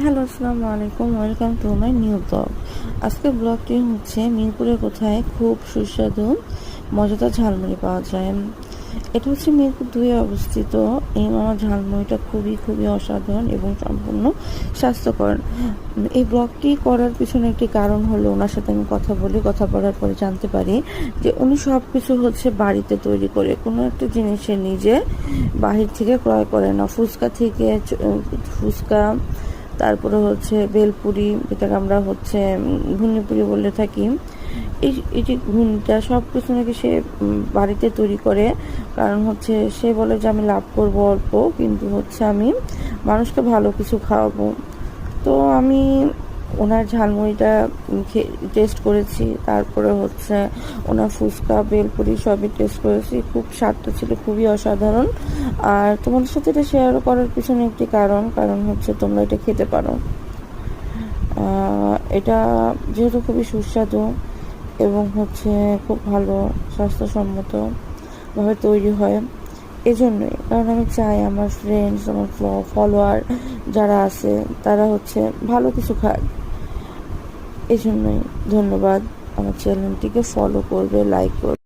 Hello, আসসালামু আলাইকুম। Welcome to my new blog. আজকের ব্লগটি হচ্ছে মিরপুরের কোথায় খুব সুস্বাদু মজাদার ঝালমুড়ি পাওয়া যায়। এটা হচ্ছে মিরপুর 2-এ অবস্থিত। এই মামার ঝালমুড়িটা খুবই খুবই অসাধারণ এবং সম্পূর্ণ স্বাস্থ্যকর। এই ব্লগটি করার পিছনে একটি কারণ হলো ওনার সাথে আমি কথা বলি, কথা বলার পরে জানতে পারি যে উনি সব কিছু হচ্ছে বাড়িতে তৈরি করে, কোনো একটা জিনিসে নিজে বাহির থেকে ক্রয় করে না। ফুচকা থেকে ফুচকা, তারপরে হচ্ছে বেলপুরি, যেটাকে আমরা হচ্ছে ঘুগনিপুরি বলে থাকি। এই যে ঘুগনিটা সব কিছু নাকি সে বাড়িতে তৈরি করে। কারণ হচ্ছে সে বলে যে আমি লাভ করব অল্প, কিন্তু হচ্ছে আমি মানুষকে ভালো কিছু খাওয়াবো। তো আমি ওনার ঝালমুড়িটা টেস্ট করেছি, তারপরে হচ্ছে ওনার ফুচকা বেলপুরি সবই টেস্ট করেছি। খুব স্বাদটা ছিল খুবই অসাধারণ। আর তোমাদের সাথে এটা শেয়ার করার পিছনে একটি কারণ হচ্ছে তোমরা এটা খেতে পারো। এটা যেহেতু খুবই সুস্বাদু এবং হচ্ছে খুব ভালো স্বাস্থ্যসম্মত ভাবে তৈরি হয়, এজন্যই। কারণ আমি চাই আমার ফ্রেন্ডস, আমার ফলোয়ার যারা আছে তারা হচ্ছে ভালো কিছু খায়। এজন্যই ধন্যবাদ। আমার চ্যানেলটিকে ফলো করবে, লাইক করবে।